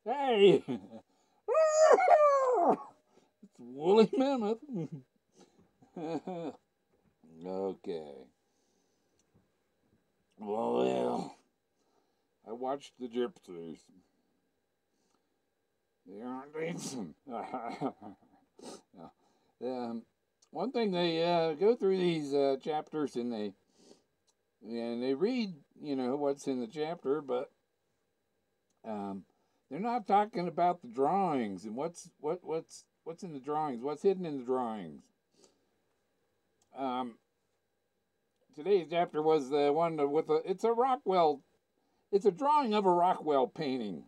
Hey! It's Willie Mammoth. Okay. Well, I watched the gypsies. They aren't decent. One thing, they go through these chapters and they read, what's in the chapter, but they're not talking about the drawings and what's in the drawings, what's hidden in the drawings. Today's chapter was the one with it's a drawing of a Rockwell painting.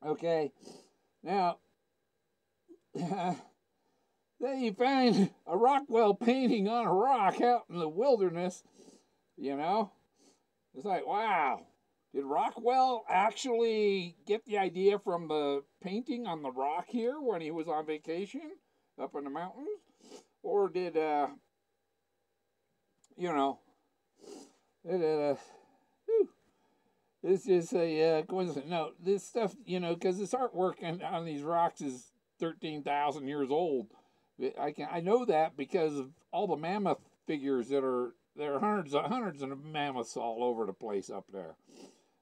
Okay, now then you find a Rockwell painting on a rock out in the wilderness. It's like, wow, did Rockwell actually get the idea from the painting on the rock here when he was on vacation up in the mountains? Or did, it's just a coincidence. No, this stuff, because this artwork on these rocks is 13,000 years old. I know that because of all the mammoth figures there are hundreds of mammoths all over the place up there.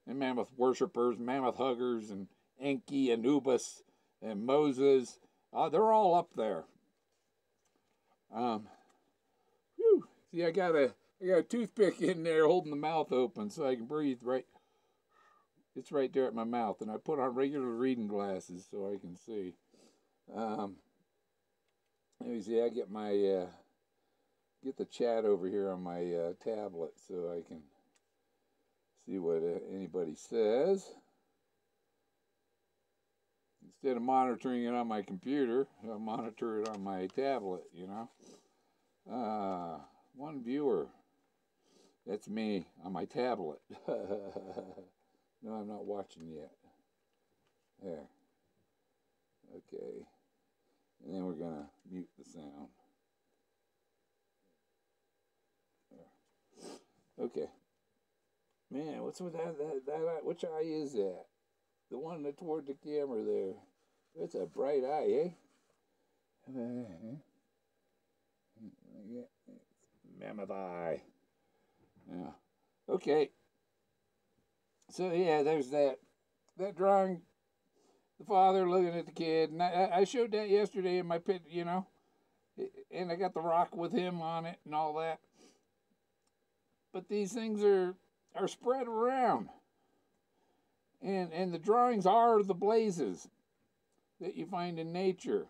And mammoth worshippers, mammoth huggers, and Enki, Anubis, and Moses. They're all up there. See, I got a toothpick in there holding the mouth open so I can breathe right. It's right there at my mouth, and I put on regular reading glasses so I can see. Let me see. I get my get the chat over here on my tablet so I can see what anybody says. Instead of monitoring it on my computer, I'll monitor it on my tablet, One viewer. That's me on my tablet. No, I'm not watching yet. There. Okay. And then we're going to mute the sound. There. Okay. Man, what's with that? Which eye is that? The one that's toward the camera there. That's a bright eye, eh? Mammoth eye. Yeah. Okay. So yeah, there's that drawing. The father looking at the kid, and I showed that yesterday in my pit, and I got the rock with him on it and all that. But these things are spread around, and the drawings are the blazes that you find in nature.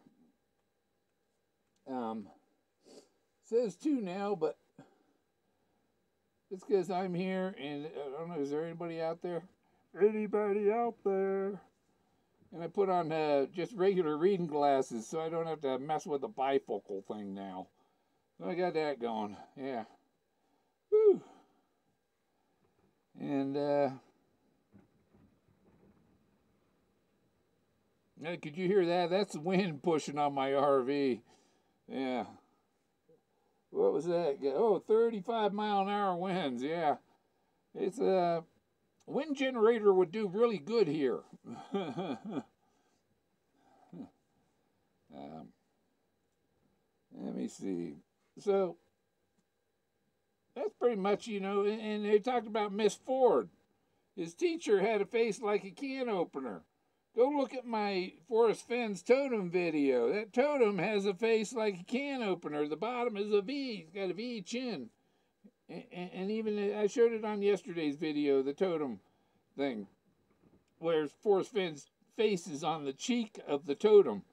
Says 2 now, but it's because I'm here, and I don't know, is there anybody out there? Anybody out there? And I put on just regular reading glasses so I don't have to mess with the bifocal thing now. So I got that going, yeah. Whew. And, could you hear that? That's the wind pushing on my RV. Yeah. What was that? Oh, 35-mile-an-hour winds, yeah. It's a wind generator would do really good here. Let me see. So, that's pretty much, and they talked about Miss Ford. His teacher had a face like a can opener. Go look at my Forrest Fenn's totem video. That totem has a face like a can opener. The bottom is a V. It's got a V chin. And even, I showed it on yesterday's video, the totem thing, where Forrest Fenn's face is on the cheek of the totem.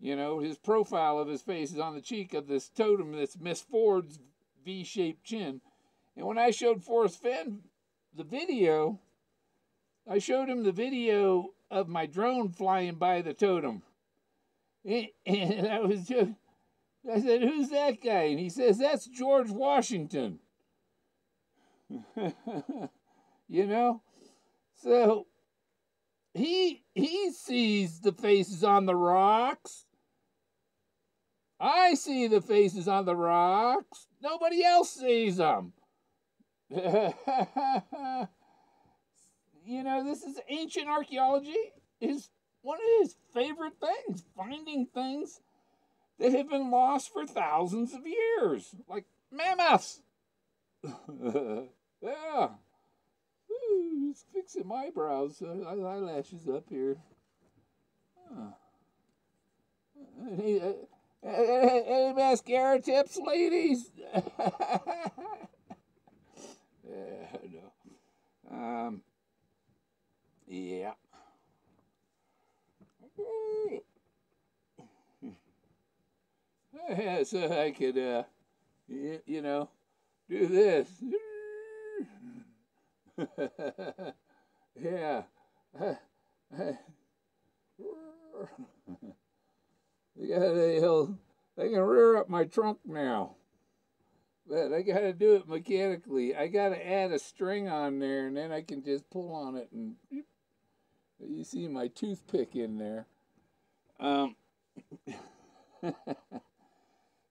His profile of his face is on the cheek of this totem that's Miss Ford's V-shaped chin. And when I showed Forrest Fenn the video, I showed him the video of my drone flying by the totem. And I said, who's that guy? And he says, that's George Washington. So he sees the faces on the rocks. I see the faces on the rocks. Nobody else sees them. You know, this is ancient archaeology is one of his favorite things, finding things that have been lost for thousands of years, like mammoths. Yeah. Ooh, just fixing my eyebrows, eyelashes up here. Huh. Any mascara tips, ladies? Yeah, no. Yeah. Yeah, so I could, you know, do this. Yeah. I can rear up my trunk now. But I gotta do it mechanically. I gotta add a string on there, and then I can just pull on it, and you see my toothpick in there.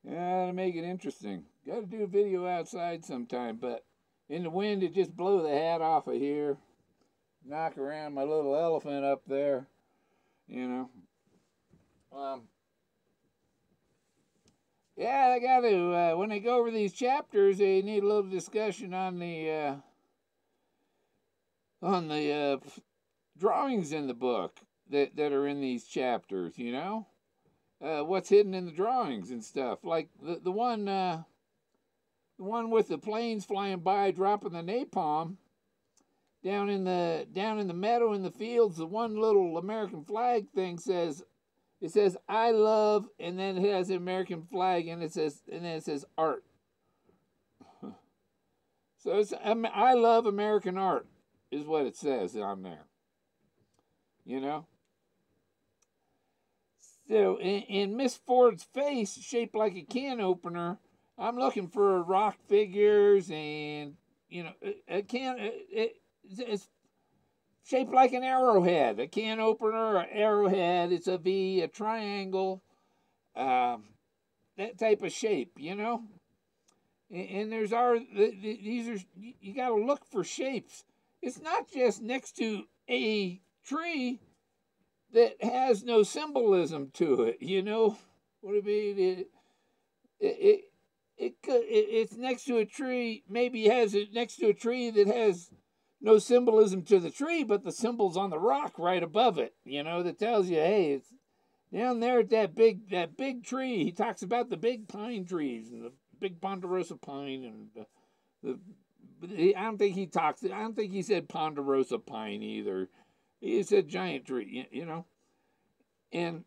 Yeah, to make it interesting. Got to do a video outside sometime, but in the wind, it just blow the hat off of here, knock around my little elephant up there, you know. Yeah, I got to. When they go over these chapters, they need a little discussion on the drawings in the book that are in these chapters. You know, what's hidden in the drawings and stuff. Like the one with the planes flying by, dropping the napalm down in the meadow in the fields. The one little American flag thing says. It says "I love," and then it has the American flag, and then it says art. So it's "I love American art" is what it says on there. You know. So in Miss Ford's face, shaped like a can opener, I'm looking for rock figures, and you know, it's shaped like an arrowhead, a can opener, an arrowhead. It's a V, a triangle, that type of shape, you know. And these are, you got to look for shapes. It's not just next to a tree that has no symbolism to it, you know. What I mean, it's next to a tree. Maybe has it next to a tree that has no symbolism to the tree, but the symbol's on the rock right above it, you know, that tells you, hey, it's down there at that big tree. He talks about the big pine trees and the big ponderosa pine and I don't think he said ponderosa pine either. He said giant tree, you know. And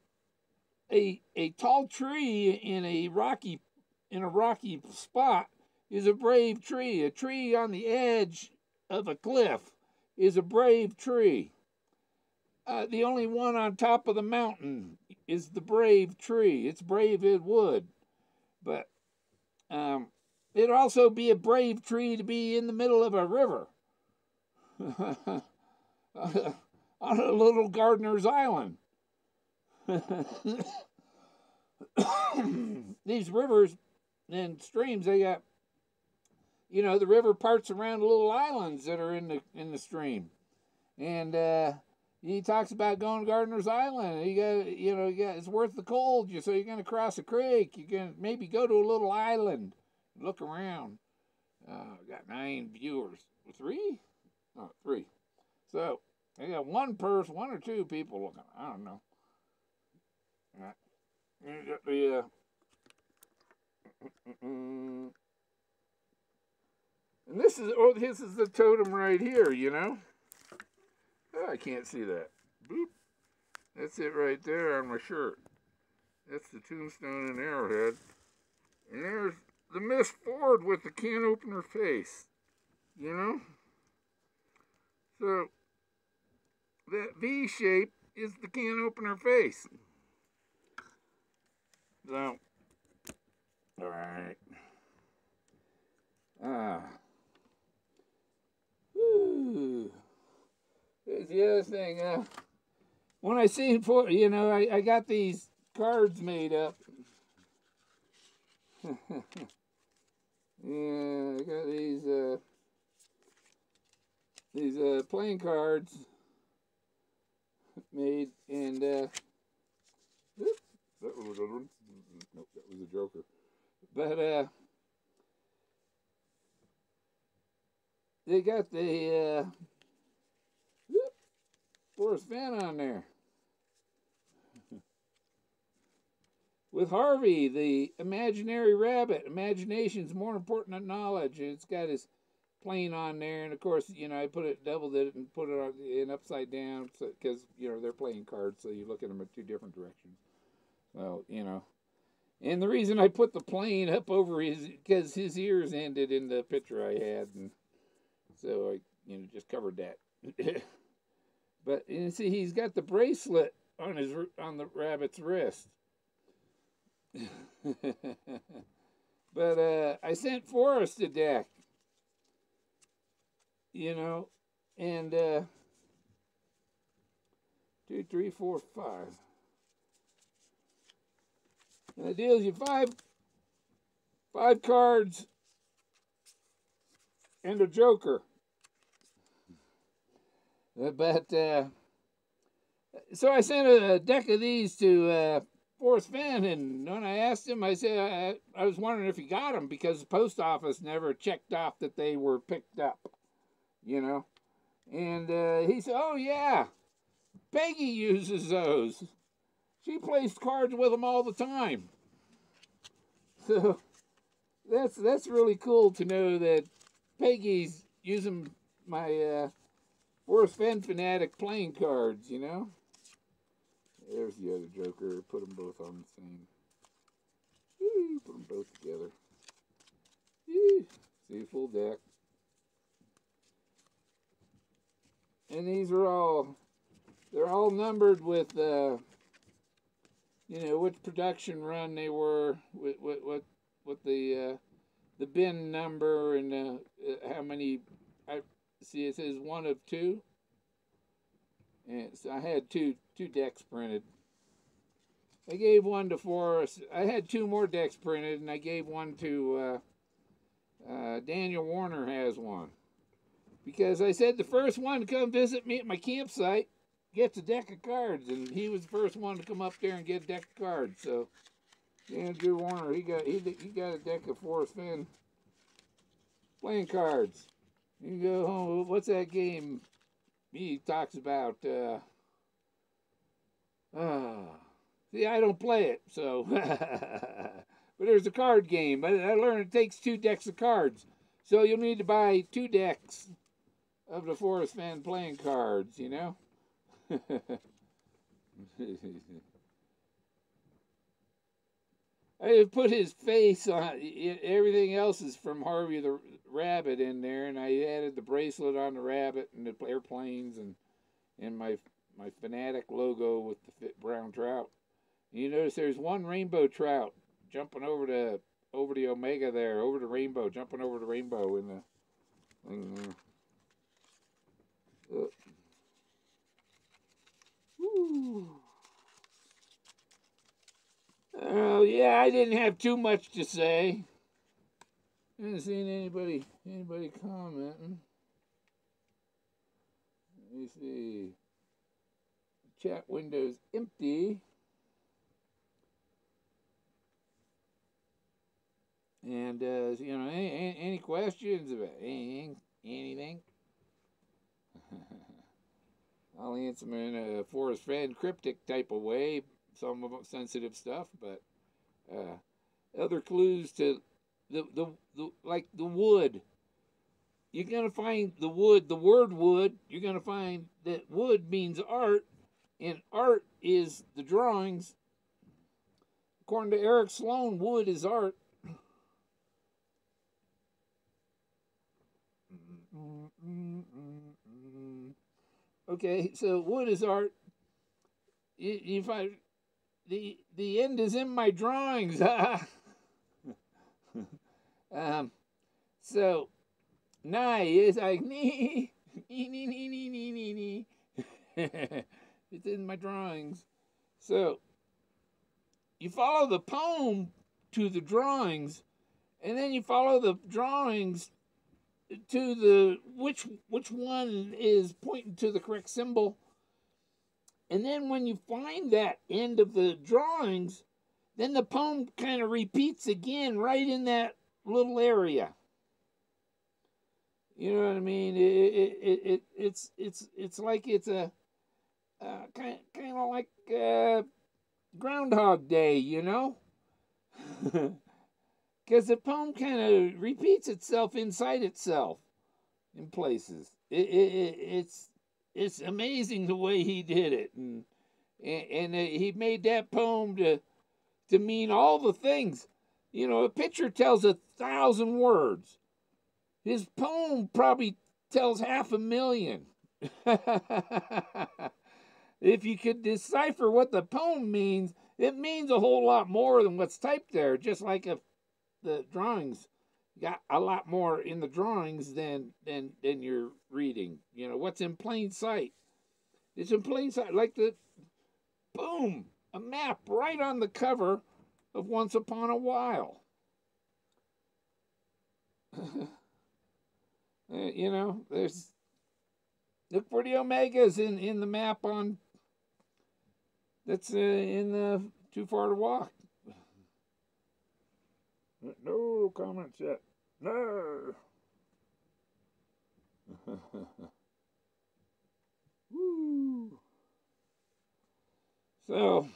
a tall tree in a rocky spot is a brave tree. A tree on the edge of a cliff is a brave tree. The only one on top of the mountain is the brave tree. It's brave in wood. But it'd also be a brave tree to be in the middle of a river. On a little gardener's island. These rivers and streams, they got, you know, the river parts around little islands that are in the stream, and he talks about going to Gardener's Island. It's worth the cold. So you're going to cross a creek. You can maybe go to a little island, look around. Got 9 viewers. 3? Oh, 3. So I got one or two people looking. I don't know. You got the and this is the totem right here, you know. Oh, I can't see that. Boop. That's it right there on my shirt. That's the tombstone and arrowhead. And there's the Miss Ford with the can opener face, you know. So that V shape is the can opener face. So, all right. Here's the other thing. When I see I got these cards made up. Yeah, I got these these playing cards made, and whoop, that was another one. Nope, that was a joker. But they got the whoop, Forrest Fenn on there. With Harvey, the imaginary rabbit. Imagination's more important than knowledge. And it's got his plane on there, and of course, you know, I doubled it and put it on in upside down, because you know they're playing cards, so you look at them in two different directions. Well, you know, and the reason I put the plane up over because his ears ended in the picture I had, and so I, you know, just covered that. But you see, he's got the bracelet on the rabbit's wrist. But I sent Forrest a deck, you know, and 2, 3, 4, 5. And it deals you five cards and a joker. But so I sent a deck of these to Forrest Fenn, and when I asked him, I said I was wondering if he got them, because the post office never checked off that they were picked up, you know. And he said, "Oh yeah, Peggy uses those. She plays cards with them all the time." So that's really cool to know that Peggy's using my Forrest Fenn fanatic playing cards, you know. There's the other joker. Put them both on the same. Put them both together. See, full deck. And these are they're all numbered with, you know, which production run they were, what the bin number, and how many. I see it says 1 of 2. And so I had two decks printed. I gave one to Forrest. I had 2 more decks printed, and I gave one to Daniel Warner has one. Because I said the first one to come visit me at my campsite gets a deck of cards, and he was the first one to come up there and get a deck of cards. So Daniel Warner, he got a deck of Forrest Fenn playing cards. You go home. What's that game? He talks about. See, I don't play it, so. But there's a card game. But I learned it takes 2 decks of cards, so you'll need to buy 2 decks of the Forrest Fenn playing cards. You know. I put his face on. Everything else is from Harvey the Rabbit in there, and I added the bracelet on the rabbit and the airplanes and my fanatic logo with the brown trout. And you notice there's one rainbow trout jumping over the omega there, over the rainbow, jumping over the rainbow in the thing there. Oh yeah, I didn't have too much to say. I haven't seen anybody commenting. Let me see. The chat window's empty. And you know, any questions about anything? I'll answer them in a Forrest Fenn cryptic type of way. Some of them sensitive stuff, but other clues to the like the wood. You're gonna find the wood, the word wood. You're gonna find that wood means art, and art is the drawings. According to Eric Sloan, wood is art. Okay, so wood is art. You find the end is in my drawings. So nigh is like nee. It's in my drawings. So you follow the poem to the drawings, and then you follow the drawings to the which one is pointing to the correct symbol. And then when you find that end of the drawings, then the poem kind of repeats again right in that little area. You know what I mean? It's like it's a kind of like Groundhog Day, you know, because the poem kind of repeats itself inside itself in places. It's amazing the way he did it, and he made that poem to mean all the things. You know, a picture tells 1,000 words. His poem probably tells 500,000. If you could decipher what the poem means, it means a whole lot more than what's typed there. Just like if the drawings got a lot more in the drawings than you're reading. You know, what's in plain sight? It's in plain sight. Like boom, a map right on the cover of Once Upon a While. You know, look for the omegas in the map on that's in the Too Far to Walk. No comments yet. No. Woo. So,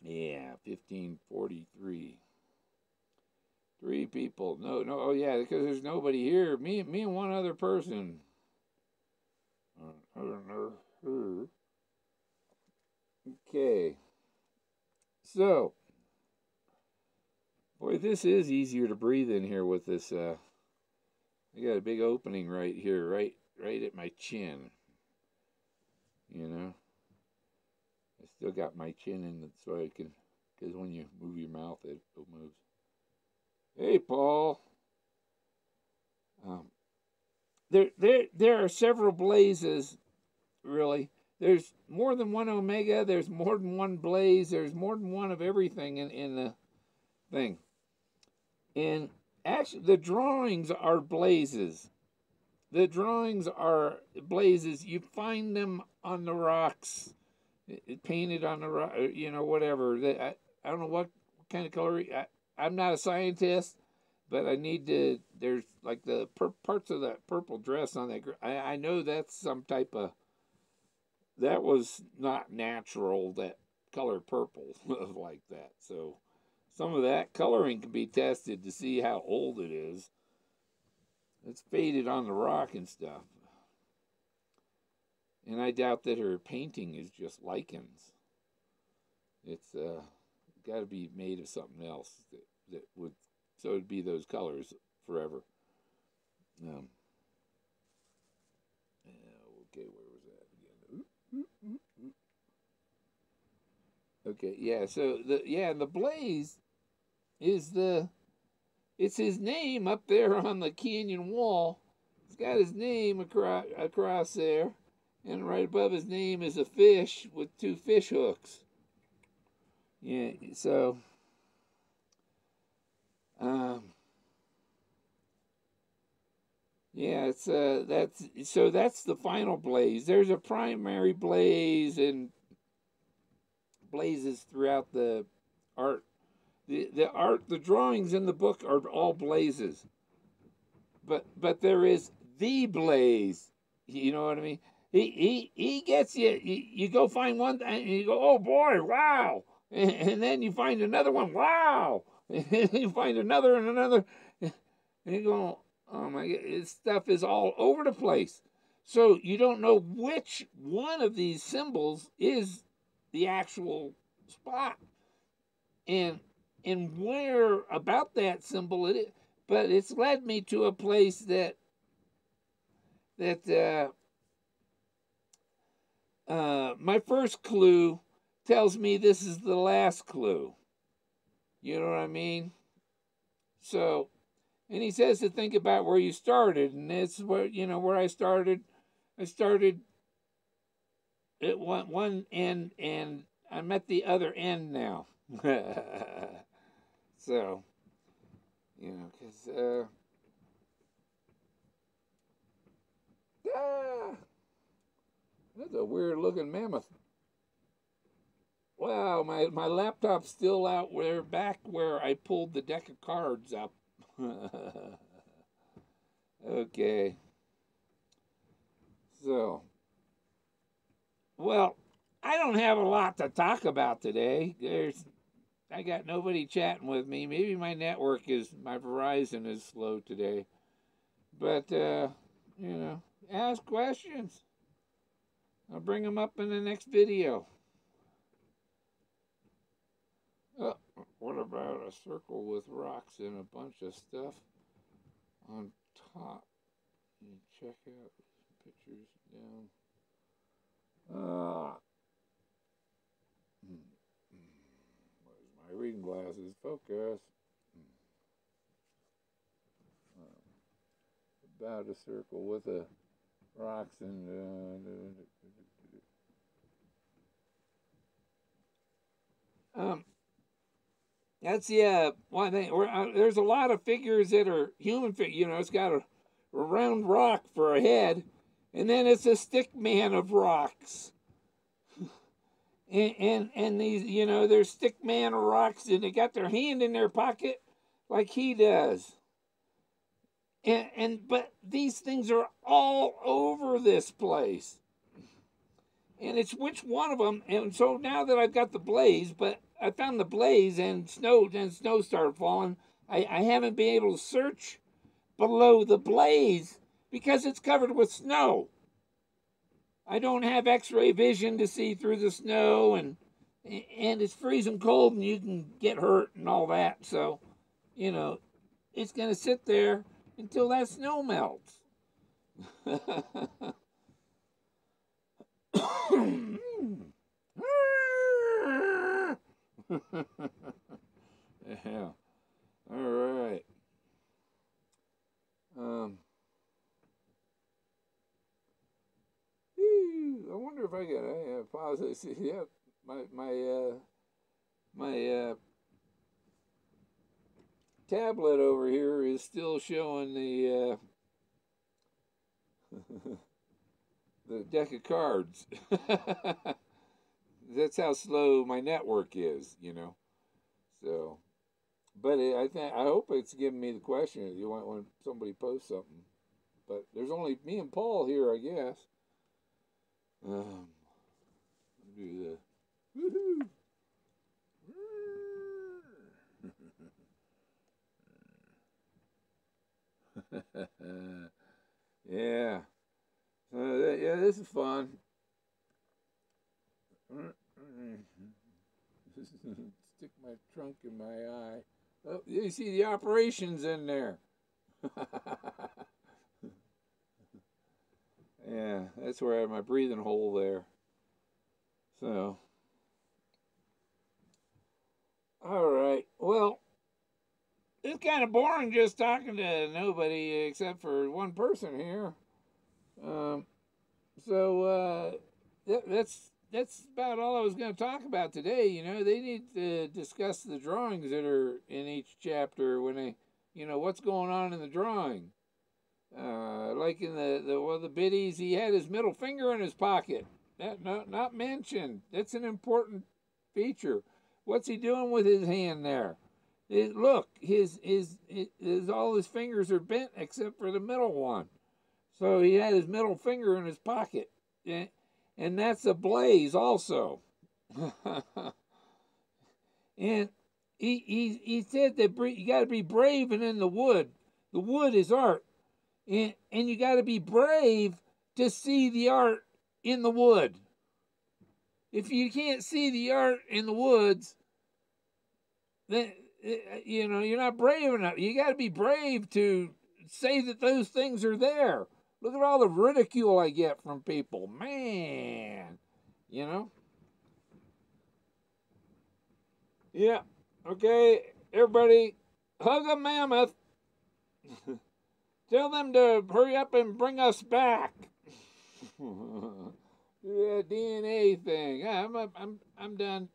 yeah, 1543. 3 people. No. Oh, yeah, because there's nobody here. Me and one other person. I don't know who. Okay. So, boy, this is easier to breathe in here with this. I got a big opening right here, right at my chin. You know, I still got my chin in it, so I can, because when you move your mouth, it moves. Hey, Paul. There are several blazes, really. There's more than one omega. There's more than one blaze. There's more than one of everything in the thing. And actually, the drawings are blazes. The drawings are blazes. You find them on the rocks, painted on the rock, you know, whatever. I don't know what kind of color. I'm not a scientist, but I need to. There's like the parts of that purple dress on that. I know that's some type of. That was not natural. That color purple like that. So some of that coloring can be tested to see how old it is. It's faded on the rock and stuff. And I doubt that her painting is just lichens. It's got to be made of something else that would, so it'd be those colors forever. Okay, where was that again? Okay, yeah. So the blaze is it's his name up there on the canyon wall. It's got his name across there, and right above his name is a fish with 2 fish hooks. Yeah, so yeah, it's that's the final blaze. There's a primary blaze and blazes throughout the art. The drawings in the book are all blazes. But there is the blaze. You know what I mean? He gets you. You go find one and you go, oh boy, wow, and then you find another one, wow, and you find another and another, and you go, oh my God, this stuff is all over the place. So you don't know which one of these symbols is the actual spot, and where about that symbol it is. But it's led me to a place that my first clue tells me this is the last clue. You know what I mean? So, and he says to think about where you started, and it's where I started. I started at one end, and I'm at the other end now. So, because That's a weird looking mammoth. Wow, my laptop's still out where back where I pulled the deck of cards up. Okay. So, well, I don't have a lot to talk about today. I got nobody chatting with me. Maybe my Verizon is slow today. But, ask questions. I'll bring them up in the next video. Oh, what about a circle with rocks and a bunch of stuff on top? You check out pictures down. Where's my reading glasses? Focus. About a circle with a rocks and that's one thing. There's a lot of figures that are human figures. It's got a round rock for a head, and then it's a stick man of rocks. and these, they're stick man of rocks, and they got their hand in their pocket like he does. But these things are all over this place. And it's which one of them. And so now that I've got the blaze, but I found the blaze and snow started falling, I haven't been able to search below the blaze because it's covered with snow. I don't have x-ray vision to see through the snow, and it's freezing cold and you can get hurt and all that. So, it's going to sit there until that snow melts. Yeah. All right. I wonder if I can pause it. See, yeah, my tablet over here is still showing the the deck of cards. That's how slow my network is, So, but I hope it's giving me the question. You want when somebody posts something, but there's only me and Paul here, I guess. Do the woohoo. Yeah. Yeah, this is fun. Stick my trunk in my eye. Oh, you see the operations in there. Yeah, that's where I have my breathing hole there. So, all right. Well, it's kind of boring just talking to nobody except for one person here. That's about all I was going to talk about today. They need to discuss the drawings that are in each chapter when they, what's going on in the drawing. Like in the biddies, he had his middle finger in his pocket. That not mentioned. That's an important feature. What's he doing with his hand there? Look, his all his fingers are bent except for the middle one. So he had his middle finger in his pocket, and that's a blaze also. And he said that you got to be brave and in the wood. The wood is art, and you got to be brave to see the art in the wood. If you can't see the art in the woods, then you're not brave enough. You got to be brave to say that those things are there. Look at all the ridicule I get from people, man. Yeah. Okay, everybody, hug a mammoth. Tell them to hurry up and bring us back. Do that DNA thing. I'm done.